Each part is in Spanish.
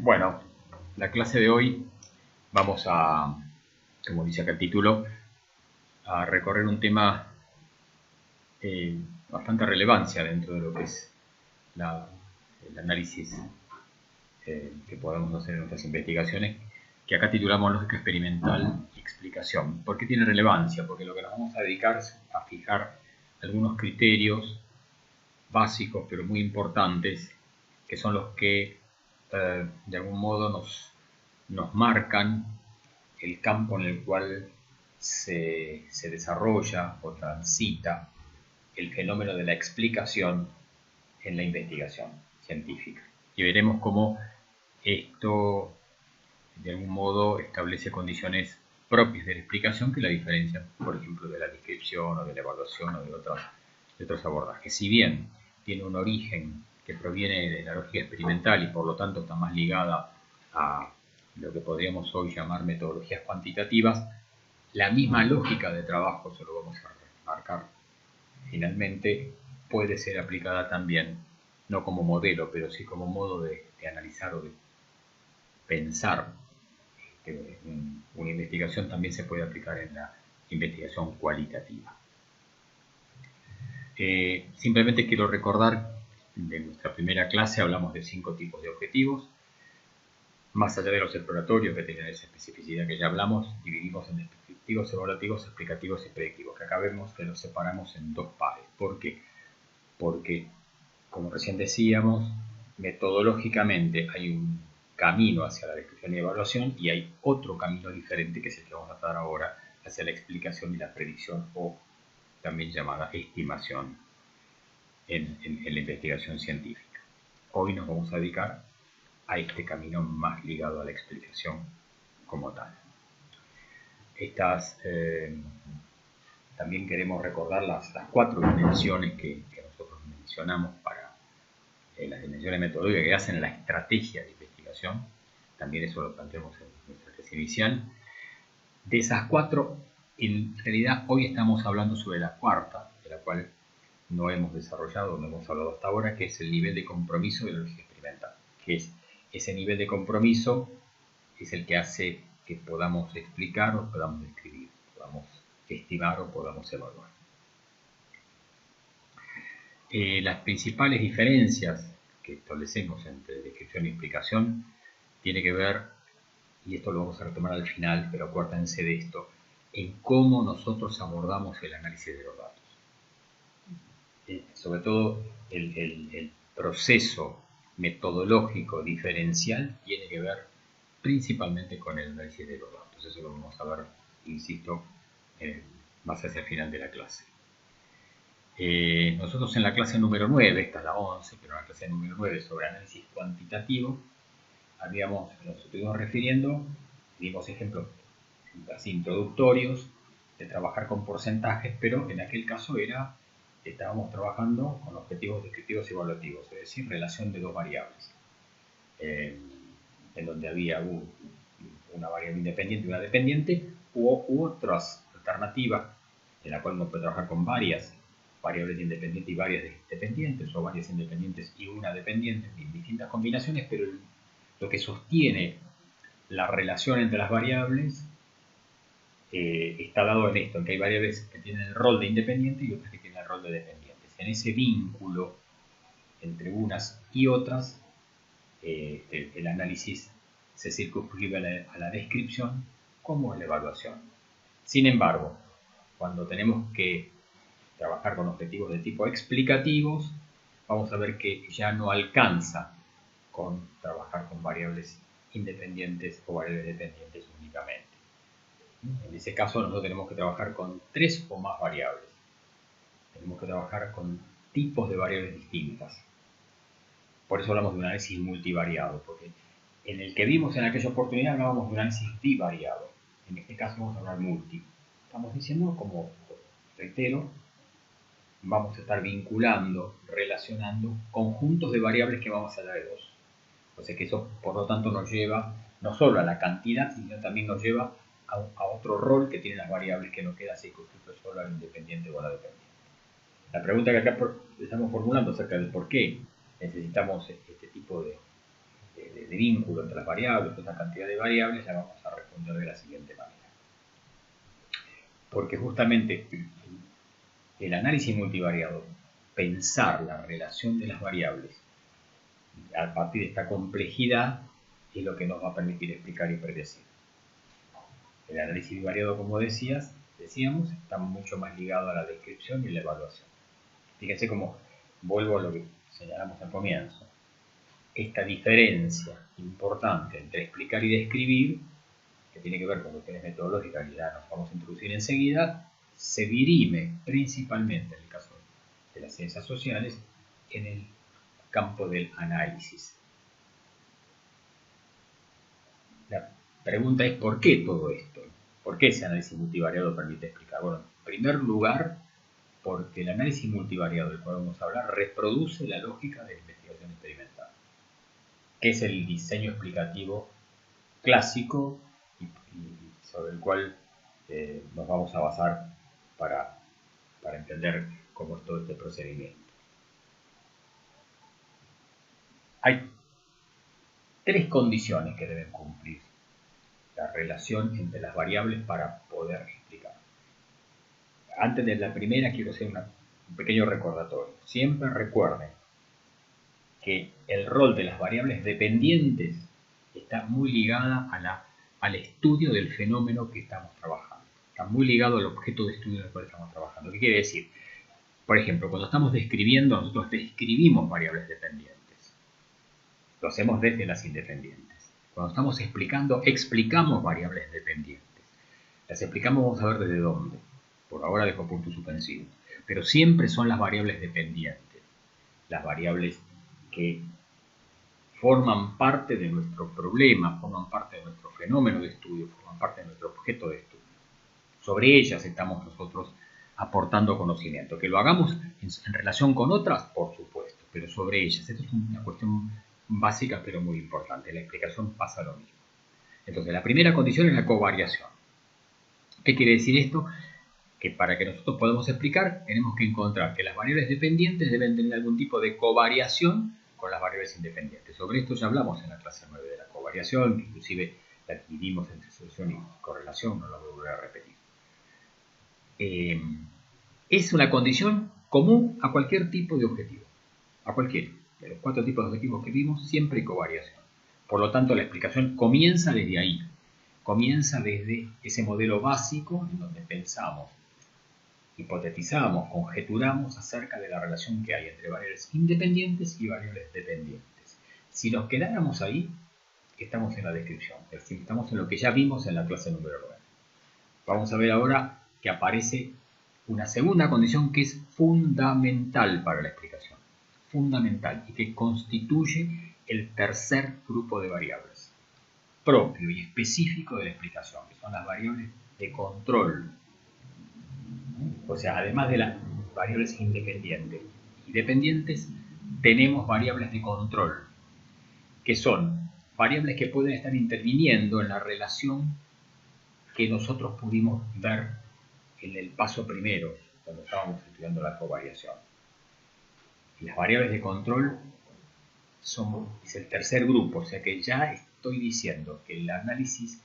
Bueno, la clase de hoy vamos a, como dice acá el título, a recorrer un tema bastante relevancia dentro de lo que es el análisis que podemos hacer en nuestras investigaciones, que acá titulamos lógica experimental y explicación. ¿Por qué tiene relevancia? Porque lo que nos vamos a dedicar es a fijar algunos criterios básicos pero muy importantes, que son los que de algún modo nos marcan el campo en el cual se desarrolla o transita el fenómeno de la explicación en la investigación científica. Y veremos cómo esto de algún modo establece condiciones propias de la explicación que la diferencian, por ejemplo, de la descripción o de la evaluación o de otros abordajes. Si bien tiene un origen que proviene de la lógica experimental y por lo tanto está más ligada a lo que podríamos hoy llamar metodologías cuantitativas, la misma lógica de trabajo, se lo vamos a marcar finalmente, puede ser aplicada también, no como modelo, pero sí como modo de analizar o de pensar. Una investigación también se puede aplicar en la investigación cualitativa. Simplemente quiero recordar, de nuestra primera clase hablamos de 5 tipos de objetivos. Más allá de los exploratorios, que tienen esa especificidad que ya hablamos, dividimos en descriptivos, evaluativos, explicativos y predictivos, que acá vemos que los separamos en dos pares. ¿Por qué? Porque, como recién decíamos, metodológicamente hay un camino hacia la descripción y evaluación y hay otro camino diferente que es el que vamos a tratar ahora, hacia la explicación y la predicción, o también llamada estimación en la investigación científica. Hoy nos vamos a dedicar a este camino más ligado a la explicación como tal. También queremos recordar las 4 dimensiones que nosotros mencionamos para las dimensiones metodológicas que hacen la estrategia de investigación. También eso lo planteamos en nuestra clase inicial. De esas 4, en realidad hoy estamos hablando sobre la cuarta, de la cual no hemos desarrollado, no hemos hablado hasta ahora, que es el nivel de compromiso de la lógica experimental, que es ese nivel de compromiso es el que hace que podamos explicar o podamos describir, podamos estimar o podamos evaluar. Las principales diferencias que establecemos entre descripción y explicación tiene que ver, y esto lo vamos a retomar al final, pero acuérdense de esto, en cómo nosotros abordamos el análisis de los datos. Sobre todo el proceso metodológico diferencial tiene que ver principalmente con el análisis de los datos. Eso lo vamos a ver, insisto, más hacia el final de la clase. Nosotros en la clase número 9, esta es la 11, pero en la clase número 9 sobre análisis cuantitativo, nos estuvimos refiriendo, dimos ejemplos así introductorios de trabajar con porcentajes, pero en aquel caso estábamos trabajando con objetivos descriptivos y evaluativos, es decir, relación de 2 variables, en donde había una variable independiente y una dependiente, u otras alternativas en la cual uno puede trabajar con varias variables independientes y varias dependientes, o varias independientes y una dependiente, en distintas combinaciones, pero lo que sostiene la relación entre las variables está dado en esto, en que hay variables que tienen el rol de independiente y otras que tienen el rol de dependientes. En ese vínculo entre unas y otras, el análisis se circunscribe a la descripción como a la evaluación. Sin embargo, cuando tenemos que trabajar con objetivos de tipo explicativos, vamos a ver que ya no alcanza con trabajar con variables independientes o variables dependientes únicamente. En ese caso nosotros tenemos que trabajar con 3 o más variables. Tenemos que trabajar con tipos de variables distintas. Por eso hablamos de un análisis multivariado, porque en el que vimos en aquella oportunidad hablábamos de un análisis bivariado. En este caso vamos a hablar multi. Estamos diciendo, como reitero, vamos a estar vinculando, relacionando conjuntos de variables que vamos a allá de 2. O sea que eso, por lo tanto, nos lleva no solo a la cantidad, sino también nos lleva a otro rol que tienen las variables, que no queda circunscrito solo al independiente o a la dependiente. La pregunta que acá estamos formulando acerca de por qué necesitamos este tipo de de vínculo entre las variables, esta cantidad de variables, la vamos a responder de la siguiente manera. Porque justamente el análisis multivariado, pensar la relación de las variables a partir de esta complejidad, es lo que nos va a permitir explicar y predecir. El análisis bivariado, como decíamos, está mucho más ligado a la descripción y la evaluación. Fíjense cómo, vuelvo a lo que señalamos al comienzo, esta diferencia importante entre explicar y describir, que tiene que ver con cuestiones metodológicas que ya nos vamos a introducir enseguida, se dirime principalmente, en el caso de las ciencias sociales, en el campo del análisis. La pregunta es ¿por qué todo esto? ¿Por qué ese análisis multivariado permite explicar? Bueno, en primer lugar, porque el análisis multivariado del cual vamos a hablar reproduce la lógica de la investigación experimental, que es el diseño explicativo clásico y sobre el cual nos vamos a basar para entender cómo es todo este procedimiento. Hay tres condiciones que deben cumplir la relación entre las variables para poder explicar. Antes de la primera quiero hacer un pequeño recordatorio. Siempre recuerden que el rol de las variables dependientes está muy ligada al estudio del fenómeno que estamos trabajando. Está muy ligado al objeto de estudio del cual estamos trabajando. ¿Qué quiere decir? Por ejemplo, cuando estamos describiendo, nosotros describimos variables dependientes. Lo hacemos desde las independientes. Cuando estamos explicando, explicamos variables dependientes. Las explicamos, vamos a ver desde dónde. Por ahora dejo puntos suspensivos. Pero siempre son las variables dependientes. Las variables que forman parte de nuestro problema, forman parte de nuestro fenómeno de estudio, forman parte de nuestro objeto de estudio. Sobre ellas estamos nosotros aportando conocimiento. Que lo hagamos en relación con otras, por supuesto, pero sobre ellas. Esto es una cuestión básica, pero muy importante. En la explicación pasa lo mismo. Entonces, la primera condición es la covariación. ¿Qué quiere decir esto? Que para que nosotros podamos explicar, tenemos que encontrar que las variables dependientes deben tener algún tipo de covariación con las variables independientes. Sobre esto ya hablamos en la clase 9 de la covariación, que inclusive la adquirimos entre asociación y correlación, no lo voy a volver a repetir. Es una condición común a cualquier tipo de objetivo. A cualquiera. De los 4 tipos de objetivos que vimos, siempre hay covariación. Por lo tanto, la explicación comienza desde ahí. Comienza desde ese modelo básico en donde pensamos, hipotetizamos, conjeturamos acerca de la relación que hay entre variables independientes y variables dependientes. Si nos quedáramos ahí, estamos en la descripción, es decir, estamos en lo que ya vimos en la clase número 9. Vamos a ver ahora que aparece una segunda condición que es fundamental para la explicación. Fundamental y que constituye el tercer grupo de variables propio y específico de la explicación, que son las variables de control. O sea, además de las variables independientes y dependientes, tenemos variables de control, que son variables que pueden estar interviniendo en la relación que nosotros pudimos ver en el paso primero, cuando estábamos estudiando la covariación. Y las variables de control es el tercer grupo, o sea que ya estoy diciendo que el análisis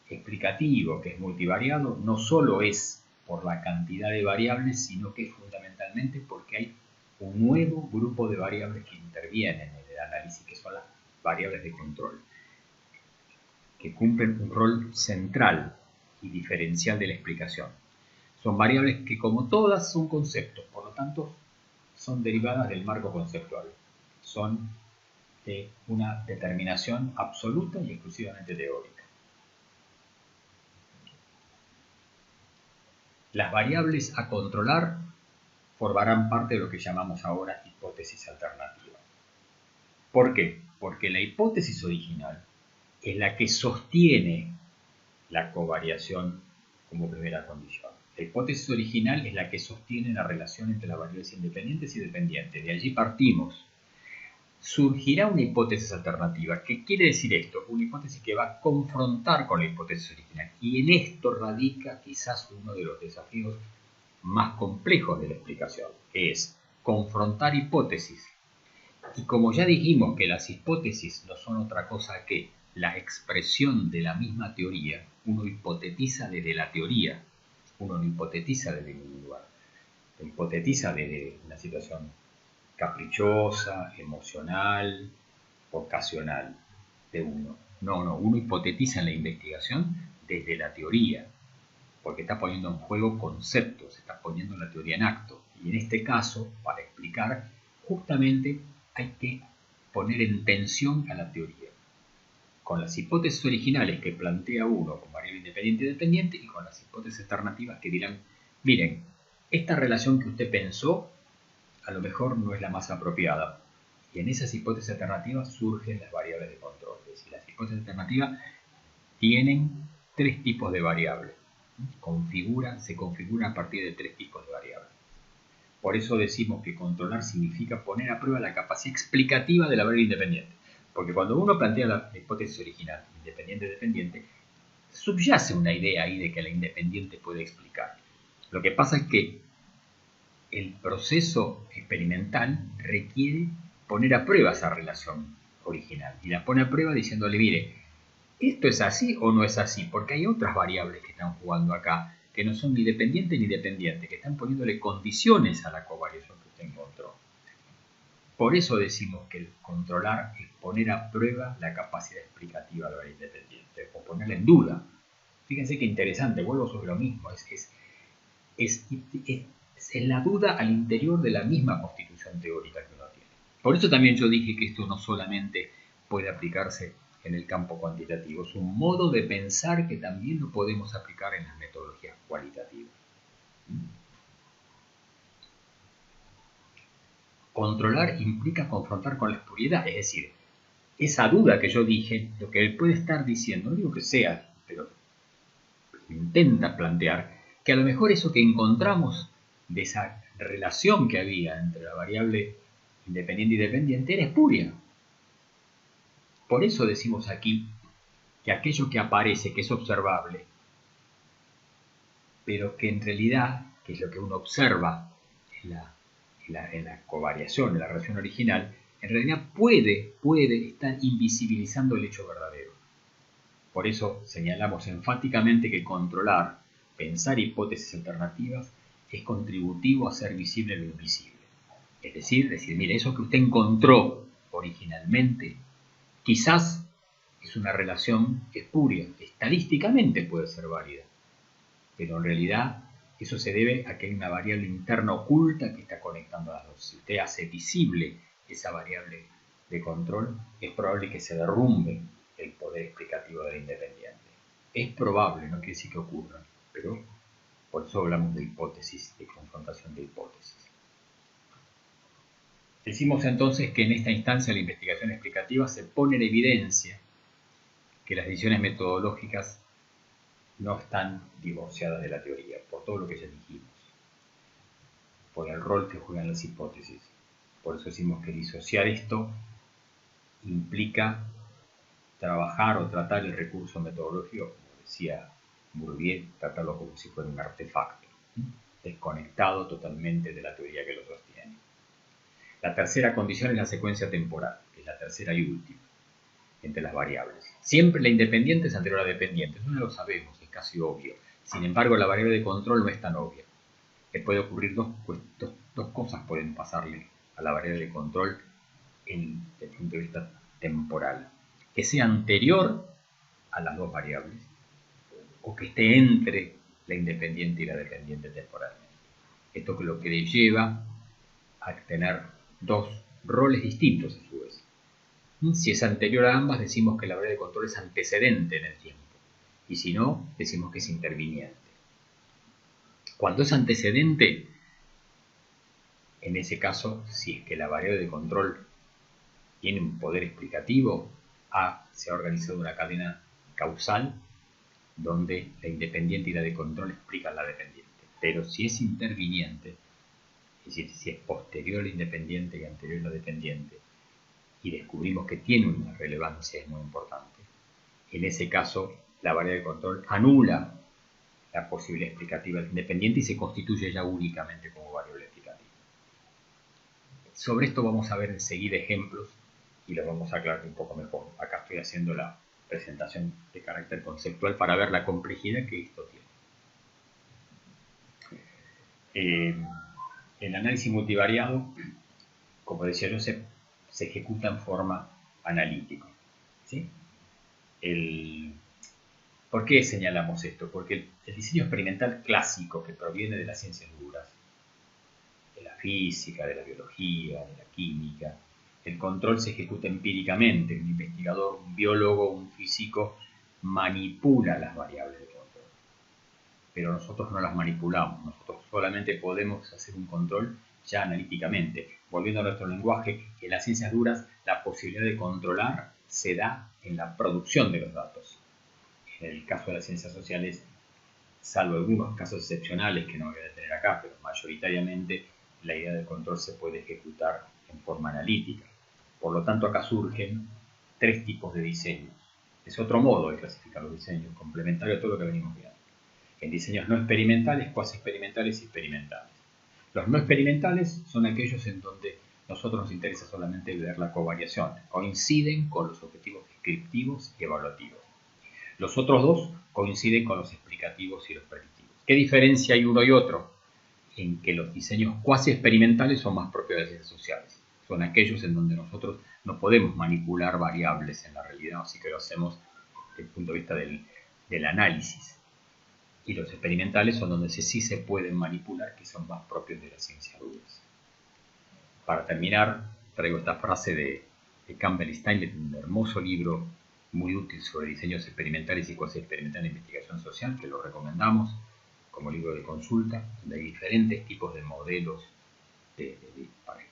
explicativo, que es multivariado, no solo es por la cantidad de variables, sino que es fundamentalmente porque hay un nuevo grupo de variables que intervienen en el análisis, que son las variables de control, que cumplen un rol central y diferencial de la explicación. Son variables que, como todas, son conceptos, por lo tanto, son derivadas del marco conceptual. Son de una determinación absoluta y exclusivamente teórica. Las variables a controlar formarán parte de lo que llamamos ahora hipótesis alternativa. ¿Por qué? Porque la hipótesis original es la que sostiene la covariación como primera condición. La hipótesis original es la que sostiene la relación entre las variables independientes y dependientes. De allí partimos. Surgirá una hipótesis alternativa. ¿Qué quiere decir esto? Una hipótesis que va a confrontar con la hipótesis original. Y en esto radica quizás uno de los desafíos más complejos de la explicación, que es confrontar hipótesis Y como ya dijimos que las hipótesis no son otra cosa que la expresión de la misma teoría, uno hipotetiza desde la teoría, uno no hipotetiza desde el individual, hipotetiza desde una situación caprichosa, emocional, ocasional de uno. No, uno hipotetiza en la investigación desde la teoría, porque está poniendo en juego conceptos, está poniendo la teoría en acto. Y en este caso, para explicar, justamente hay que poner en tensión a la teoría, con las hipótesis originales que plantea uno con variable independiente y dependiente, y con las hipótesis alternativas que dirán, miren, esta relación que usted pensó a lo mejor no es la más apropiada. Y en esas hipótesis alternativas surgen las variables de control. Es decir, las hipótesis alternativas tienen tres tipos de variables. Se configuran a partir de tres tipos de variables. Por eso decimos que controlar significa poner a prueba la capacidad explicativa de la variable independiente. Porque cuando uno plantea la hipótesis original, independiente-dependiente, subyace una idea ahí de que la independiente puede explicar. Lo que pasa es que el proceso experimental requiere poner a prueba esa relación original. Y la pone a prueba diciéndole, mire, ¿esto es así o no es así? Porque hay otras variables que están jugando acá, que no son ni dependientes ni dependientes, que están poniéndole condiciones a la covariación que usted encontró. Por eso decimos que el controlar es poner a prueba la capacidad explicativa de la variable independiente, o ponerla en duda. Fíjense qué interesante, vuelvo sobre lo mismo, es la duda al interior de la misma constitución teórica que uno tiene. Por eso también yo dije que esto no solamente puede aplicarse en el campo cuantitativo, es un modo de pensar que también lo podemos aplicar en las metodologías cualitativas. Controlar implica confrontar con la oscuridad, es decir, esa duda que yo dije, lo que él puede estar diciendo, no digo que sea, pero intenta plantear que a lo mejor eso que encontramos de esa relación que había entre la variable independiente y dependiente era espuria. Por eso decimos aquí que aquello que aparece, que es observable, pero que en realidad, que es lo que uno observa en la covariación, en la relación original, en realidad puede estar invisibilizando el hecho verdadero. Por eso señalamos enfáticamente que controlar, pensar hipótesis alternativas, es contributivo a hacer visible lo invisible. Es decir, mire, eso que usted encontró originalmente, quizás es una relación espuria, estadísticamente puede ser válida, pero en realidad eso se debe a que hay una variable interna oculta que está conectando las dos. Si usted hace visible esa variable de control, es probable que se derrumbe el poder explicativo del independiente. Es probable, no quiere decir que ocurra, pero por eso hablamos de hipótesis, de confrontación de hipótesis. Decimos entonces que en esta instancia la investigación explicativa se pone en evidencia que las decisiones metodológicas no están divorciadas de la teoría, por todo lo que ya dijimos, por el rol que juegan las hipótesis. Por eso decimos que disociar esto implica trabajar o tratar el recurso metodológico, como decía Bourdieu, tratarlo como si fuera un artefacto, desconectado totalmente de la teoría que lo sostiene. La tercera condición es la secuencia temporal, que es la tercera y última entre las variables. Siempre la independiente es anterior a la dependiente, eso no lo sabemos, es casi obvio. Sin embargo, la variable de control no es tan obvia. Que puede ocurrir dos cosas pueden pasarle a la variable de control desde el punto de vista temporal. Que sea anterior a las dos variables o que esté entre la independiente y la dependiente temporalmente. Esto es lo que le lleva a tener dos roles distintos a su vez. Si es anterior a ambas, decimos que la variable de control es antecedente en el tiempo. Y si no, decimos que es interviniente. Cuando es antecedente, en ese caso, si es que la variable de control tiene un poder explicativo, se ha organizado una cadena causal donde la independiente y la de control explican la dependiente. Pero si es interviniente, es decir, si es posterior a la independiente y anterior a la dependiente, y descubrimos que tiene una relevancia muy importante, en ese caso la variable de control anula la posibilidad explicativa del independiente y se constituye ya únicamente como variable explicativa. Sobre esto vamos a ver enseguida ejemplos y los vamos a aclarar un poco mejor. Acá estoy haciendo la presentación de carácter conceptual para ver la complejidad que esto tiene. El análisis multivariado, como decía yo, se ejecuta en forma analítica. ¿Sí? ¿Por qué señalamos esto? Porque el diseño experimental clásico que proviene de las ciencias duras, de la física, de la biología, de la química, el control se ejecuta empíricamente. Un investigador, un biólogo, un físico manipula las variables de control. Pero nosotros no las manipulamos, nosotros solamente podemos hacer un control ya analíticamente. Volviendo a nuestro lenguaje, en las ciencias duras la posibilidad de controlar se da en la producción de los datos. En el caso de las ciencias sociales, salvo algunos casos excepcionales que no voy a detener acá, pero mayoritariamente la idea del control se puede ejecutar en forma analítica. Por lo tanto, acá surgen 3 tipos de diseños. Es otro modo de clasificar los diseños, complementario a todo lo que venimos viendo. En diseños no experimentales, cuasi experimentales y experimentales. Los no experimentales son aquellos en donde nosotros nos interesa solamente ver la covariación. Coinciden con los objetivos descriptivos y evaluativos. Los otros 2 coinciden con los explicativos y los predictivos. ¿Qué diferencia hay uno y otro? En que los diseños cuasi experimentales son más propios de las ciencias sociales. Son aquellos en donde nosotros no podemos manipular variables en la realidad, así que lo hacemos desde el punto de vista del análisis. Y los experimentales son donde sí se pueden manipular, que son más propios de las ciencias duras. Para terminar, traigo esta frase de Campbell Stein, de un hermoso libro muy útil sobre diseños experimentales y cuasi experimentales de investigación social, que lo recomendamos como libro de consulta, donde hay diferentes tipos de modelos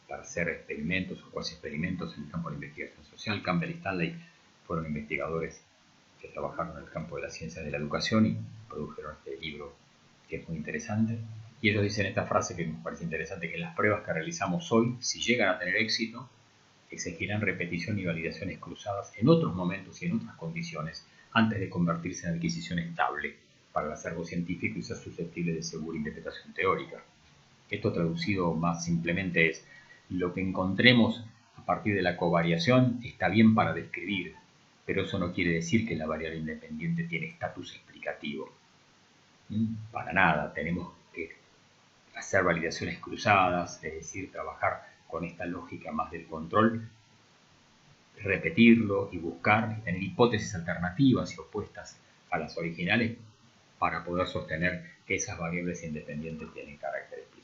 para hacer experimentos o cuasi experimentos en el campo de la investigación social. Campbell y Stanley fueron investigadores que trabajaron en el campo de las ciencias de la educación y produjeron este libro que es muy interesante. Y ellos dicen esta frase que me parece interesante, que las pruebas que realizamos hoy, si llegan a tener éxito, exigirán repetición y validaciones cruzadas en otros momentos y en otras condiciones antes de convertirse en adquisición estable para el acervo científico y ser susceptible de segura interpretación teórica. Esto traducido más simplemente es: lo que encontremos a partir de la covariación está bien para describir, pero eso no quiere decir que la variable independiente tiene estatus explicativo. Para nada, tenemos que hacer validaciones cruzadas, es decir, trabajar con esta lógica más del control, repetirlo y buscar y tener hipótesis alternativas y opuestas a las originales para poder sostener que esas variables independientes tienen carácter explicativo.